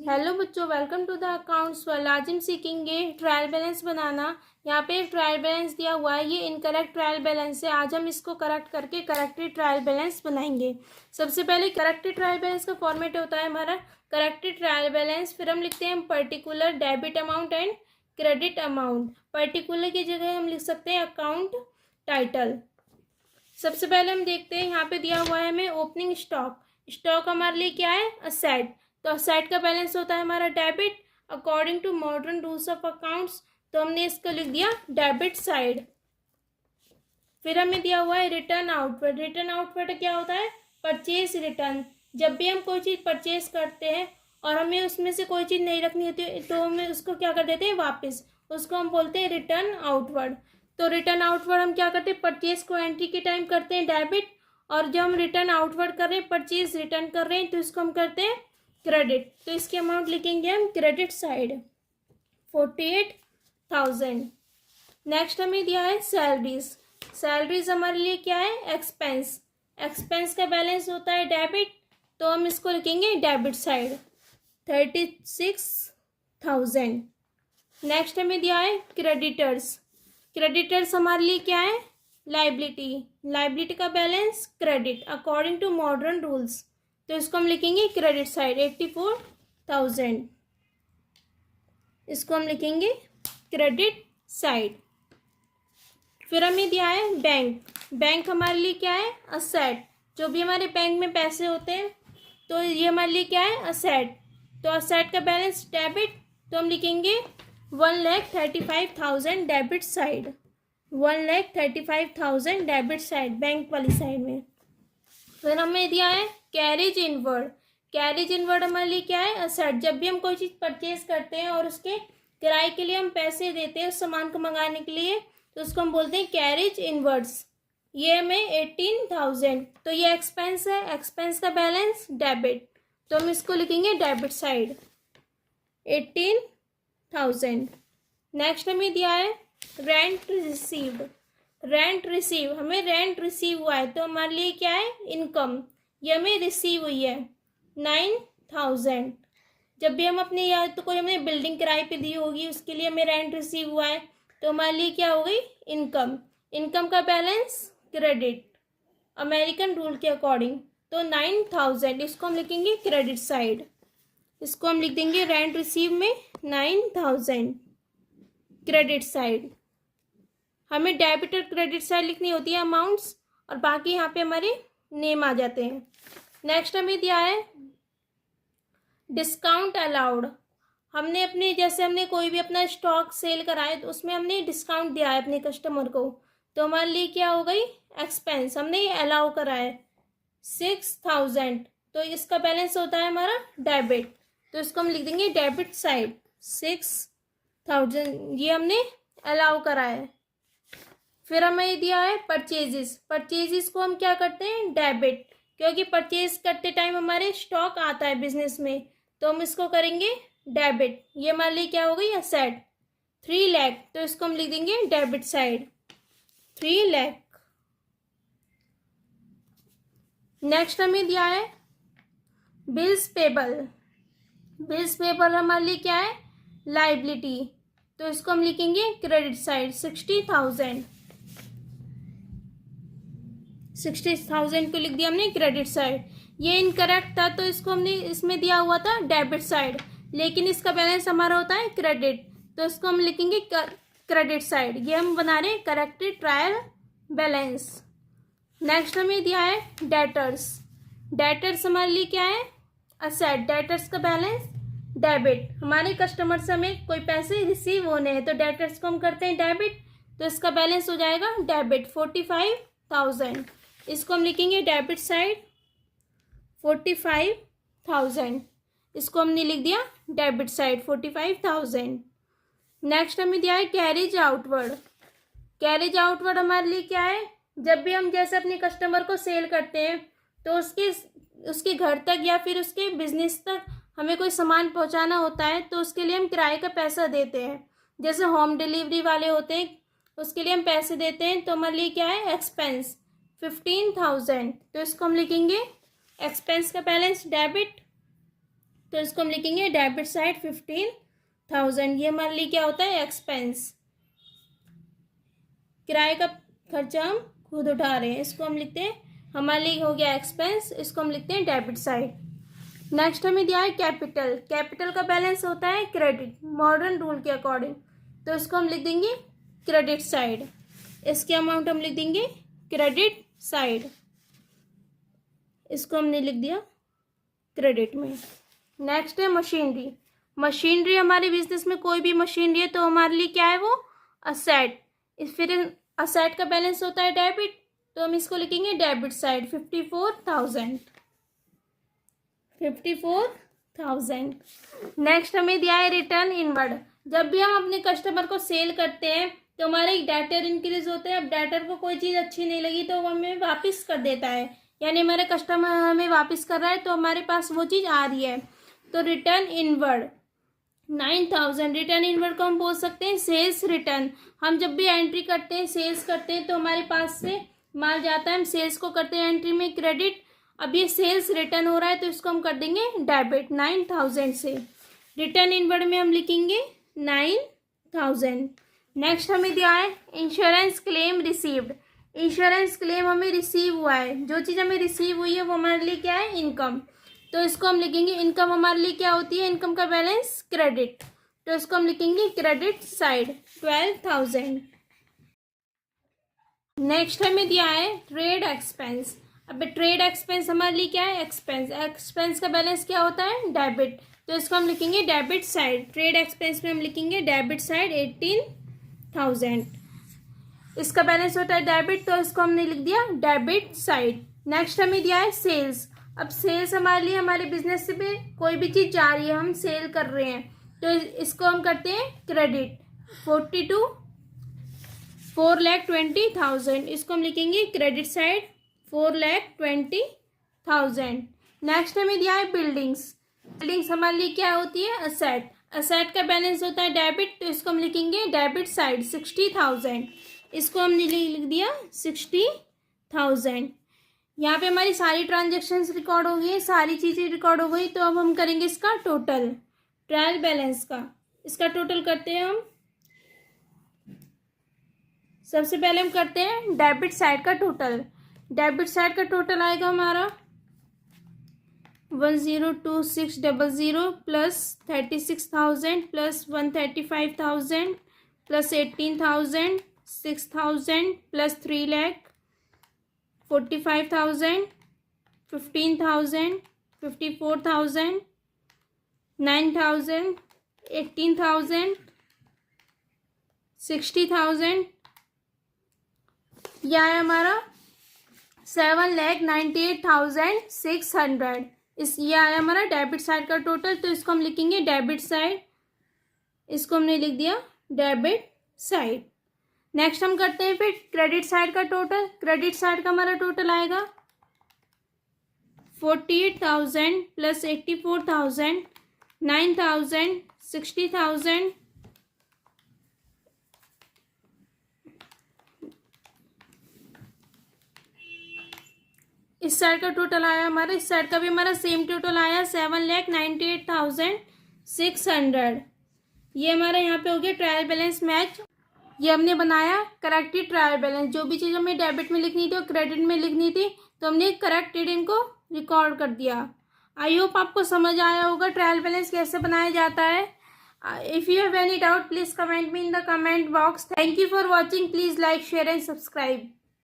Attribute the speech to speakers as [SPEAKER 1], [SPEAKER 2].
[SPEAKER 1] Hello बच्चों, welcome to the accounts world. आज हम सीखेंगे ट्रायल बैलेंस बनाना। यहाँ पे एक ट्रायल बैलेंस दिया हुआ है, ये इनकरेक्ट ट्रायल बैलेंस है। आज हम इसको करेक्ट करके करेक्टेड ट्रायल बैलेंस बनाएंगे। सबसे पहले करेक्टेड ट्रायल बैलेंस का फॉर्मेट होता है हमारा करेक्टेड ट्रायल बैलेंस। फिर हम लिखते हैं particular debit amount and credit amount. Particular की जगह हम लिख सकते हैं अकाउंट टाइटल। सबसे पहले हम देखते हैं, यहाँ पे दिया हुआ है हमें ओपनिंग स्टॉक। स्टॉक हमारे लिए क्या है? असेट। तो असेट का बैलेंस होता है हमारा debit according to modern rules of accounts. तो हमने इसको लिख दिया डेबिट साइड। फिर हमें दिया हुआ है रिटर्न आउटवर्ड। रिटर्न आउटवर्ड क्या होता है? Purchase return. जब भी हम कोई चीज़ परचेज करते हैं और हमें उसमें से कोई चीज़ नहीं रखनी होती तो हमें उसको क्या कर देते हैं? वापस। उसको हम बोलते हैं रिटर्न आउटवर्ड। तो रिटर्न आउटवर्ड हम क्या करते हैं? परचेज को एंट्री के टाइम करते हैं डेबिट, और जब हम रिटर्न आउटवर्ड कर रहे हैं, परचेज रिटर्न कर रहे हैं, तो इसको हम करते हैं क्रेडिट। तो इसकी अमाउंट लिखेंगे हम क्रेडिट साइड 48,000। नेक्स्ट हमें दिया है सैलरीज। सैलरीज हमारे लिए क्या है? एक्सपेंस। एक्सपेंस का बैलेंस होता है डेबिट, तो हम इसको लिखेंगे डेबिट साइड 36,000। नेक्स्ट हमें दिया है क्रेडिटर्स। क्रेडिटर्स हमारे लिए क्या है? लाइबिलिटी। लाइबिलिटी का balance credit according to modern rules, तो इसको हम लिखेंगे क्रेडिट साइड 84,000। इसको हम लिखेंगे क्रेडिट साइड। फिर हमें दिया है बैंक। बैंक हमारे लिए क्या है? असेट। जो भी हमारे बैंक में पैसे होते हैं तो ये हमारे लिए क्या है? असेट। तो असेट का बैलेंस डेबिट, तो हम लिखेंगे 1,35,000 debit side 1,35,000 debit side, bank वाली साइड में। फिर हमें दिया है कैरेज इनवर्ड। कैरेज इनवर्ड हमारे लिए क्या है? असेट। जब भी हम कोई चीज़ परचेज करते हैं और उसके किराए के लिए हम पैसे देते हैं उस सामान को मंगाने के लिए, तो उसको हम बोलते हैं कैरेज इनवर्ड्स। ये हमें 18,000, तो ये एक्सपेंस है। एक्सपेंस का बैलेंस डेबिट, तो हम इसको लिखेंगे डेबिट साइड 18,000। नेक्स्ट हमें दिया है रेंट रिसीव्ड। रेंट रिसीव, हमें रेंट रिसीव हुआ है तो हमारे लिए क्या है? इनकम। ये हमें रिसीव हुई है 9,000। जब भी हम अपने या तो कोई हमें बिल्डिंग किराए पे दी होगी उसके लिए हमें रेंट रिसीव हुआ है, तो हमारे लिए क्या हो गई? इनकम। इनकम का बैलेंस क्रेडिट अमेरिकन रूल के अकॉर्डिंग, तो 9,000। इसको हम लिखेंगे क्रेडिट साइड। इसको हम लिख देंगे रेंट रिसीव में 9,000 क्रेडिट साइड। हमें डेबिट और क्रेडिट साइड लिखनी होती है अमाउंट्स, और बाकी यहाँ पे हमारे नेम आ जाते हैं। नेक्स्ट हमें दिया है डिस्काउंट अलाउड। हमने अपने जैसे हमने कोई भी अपना स्टॉक सेल कराए तो उसमें हमने डिस्काउंट दिया है अपने कस्टमर को, तो हमारे लिए क्या हो गई? एक्सपेंस। हमने अलाउ करा है 6,000, तो इसका बैलेंस होता है हमारा डेबिट, तो इसको हम लिख देंगे डेबिट साइड 6,000। ये हमने अलाउ करा है। फिर हमें दिया है परचेजेस। परचेजेस को हम क्या करते हैं? डेबिट, क्योंकि परचेज करते टाइम हमारे स्टॉक आता है बिजनेस में, तो हम इसको करेंगे डेबिट। ये हमारे लिए क्या हो गई? असेट 3 लाख, तो इसको हम लिख देंगे डेबिट साइड 3 लाख। नेक्स्ट हमें दिया है बिल्स पेबल। बिल्स पेबल हमारे लिए क्या है? लाइबिलिटी, तो इसको हम लिखेंगे क्रेडिट साइड 60,000 को लिख दिया हमने क्रेडिट साइड। ये इनकरेक्ट था तो इसको हमने इसमें दिया हुआ था डेबिट साइड, लेकिन इसका बैलेंस हमारा होता है क्रेडिट, तो इसको हम लिखेंगे क्रेडिट साइड। ये हम बना रहे हैं करेक्टेड ट्रायल बैलेंस। नेक्स्ट हमें दिया है डेटर्स। डेटर्स हमारे लिए क्या है? असेट। डेटर्स का बैलेंस डेबिट। हमारे कस्टमर से हमें कोई पैसे रिसीव होने हैं तो डेटर्स को हम करते हैं डेबिट, तो इसका बैलेंस हो जाएगा डेबिट 45,000। इसको हम लिखेंगे डेबिट साइड 45,000। इसको हमने लिख दिया डेबिट साइड 45,000। नेक्स्ट हमें दिया है कैरेज आउटवर्ड। कैरेज आउटवर्ड हमारे लिए क्या है? जब भी हम जैसे अपने कस्टमर को सेल करते हैं तो उसके घर तक या फिर उसके बिजनेस तक हमें कोई सामान पहुंचाना होता है, तो उसके लिए हम किराए का पैसा देते हैं। जैसे होम डिलीवरी वाले होते हैं उसके लिए हम पैसे देते हैं, तो हमारे लिए क्या है? एक्सपेंस 15,000, तो इसको हम लिखेंगे एक्सपेंस का बैलेंस डेबिट तो इसको हम लिखेंगे डेबिट साइड 15,000। ये हमारे लिए क्या होता है, एक्सपेंस, किराए का खर्चा हम खुद उठा रहे हैं, इसको हम लिखते हैं, हमारे लिए हो गया एक्सपेंस, इसको हम लिखते हैं डेबिट साइड। नेक्स्ट हमें दिया है कैपिटल। कैपिटल का बैलेंस होता है क्रेडिट, मॉडर्न रूल के अकॉर्डिंग, तो इसको हम लिख देंगे क्रेडिट साइड। इसकी अमाउंट हम लिख देंगे क्रेडिट साइड, इसको हमने लिख दिया क्रेडिट में। नेक्स्ट है मशीनरी। मशीनरी हमारे बिजनेस में कोई भी मशीनरी है तो हमारे लिए क्या है वो, असेट। फिर असेट का बैलेंस होता है डेबिट, तो हम इसको लिखेंगे डेबिट साइड 54,000। नेक्स्ट हमें दिया है रिटर्न इनवर्ड। जब भी हम अपने कस्टमर को सेल करते हैं तो हमारे डेटर इंक्रीज होते हैं। अब डेटर को कोई चीज़ अच्छी नहीं लगी तो वो हमें वापस कर देता है, यानी हमारे कस्टमर हमें वापस कर रहा है तो हमारे पास वो चीज़ आ रही है। तो रिटर्न इनवर्ड 9,000। रिटर्न इनवर्ड को हम बोल सकते हैं सेल्स रिटर्न। हम जब भी एंट्री करते हैं, सेल्स करते हैं, तो हमारे पास से माल जाता है, हम सेल्स को करते हैं एंट्री में क्रेडिट। अब ये सेल्स रिटर्न हो रहा है तो इसको हम कर देंगे डेबिट 9,000 से। रिटर्न इनवर्ड में हम लिखेंगे 9,000। नेक्स्ट हमें दिया है insurance claim received. Insurance claim हमें रिसीव हुआ है, जो चीज़ हमें रिसीव हुई है वो हमारे लिए क्या है, इनकम। तो इसको हम लिखेंगे, इनकम हमारे लिए क्या होती है, इनकम का बैलेंस क्रेडिट, तो इसको हम लिखेंगे क्रेडिट साइड 12,000। नेक्स्ट हमें दिया है ट्रेड एक्सपेंस। अब ट्रेड एक्सपेंस हमारे लिए क्या है, एक्सपेंस। एक्सपेंस का बैलेंस क्या होता है, डेबिट, तो इसको हम लिखेंगे डेबिट साइड। ट्रेड एक्सपेंस में हम लिखेंगे डेबिट साइड 18,000। इसका बैलेंस होता है डेबिट, तो इसको हमने लिख दिया डेबिट साइड। नेक्स्ट हमें दिया है सेल्स। अब सेल्स हमारे लिए, हमारे बिजनेस में कोई भी चीज़ जा रही है, हम सेल कर रहे हैं, तो इसको हम करते हैं क्रेडिट 4,20,000। इसको हम लिखेंगे क्रेडिट साइड 4,20,000। नेक्स्ट हमें दिया है बिल्डिंग्स। बिल्डिंग्स हमारे लिए क्या होती है, असेट। असेट का बैलेंस होता है डेबिट, तो इसको हम लिखेंगे डेबिट साइड 60,000। इसको हमने लिख दिया 60,000। यहाँ पे हमारी सारी ट्रांजेक्शन्स रिकॉर्ड हो गई, सारी चीज़ें रिकॉर्ड हो गई। तो अब हम करेंगे इसका टोटल, ट्रायल बैलेंस का। इसका टोटल करते हैं हम। सबसे पहले हम करते हैं डेबिट साइड का टोटल। डेबिट साइड का टोटल आएगा हमारा 102600 plus 36,000 plus 135,000 plus 18,000 6,000 plus 3 lakh 45,000 15,000 54,000 9,000 18,000 60,000। यह है हमारा 7,98,600। ये आया हमारा डेबिट साइड का टोटल, तो इसको हम लिखेंगे डेबिट साइड। इसको हमने लिख दिया डेबिट साइड। नेक्स्ट हम करते हैं फिर क्रेडिट साइड का टोटल। क्रेडिट साइड का हमारा टोटल आएगा 48,000 प्लस 84,000 9,000 60,000 इस साइड का टोटल आया हमारा। इस साइड का भी हमारा सेम टोटल आया 7,98,600। ये हमारा यहाँ पे हो गया ट्रायल बैलेंस मैच। ये हमने बनाया करेक्टेड ट्रायल बैलेंस। जो भी चीज़ हमें डेबिट में लिखनी थी और क्रेडिट में लिखनी थी तो हमने करेक्टेड इनको रिकॉर्ड कर दिया। आई होप आपको समझ आया होगा ट्रायल बैलेंस कैसे बनाया जाता है। If you have any doubt please comment me in the comment box. Thank you for watching. Please like share and subscribe.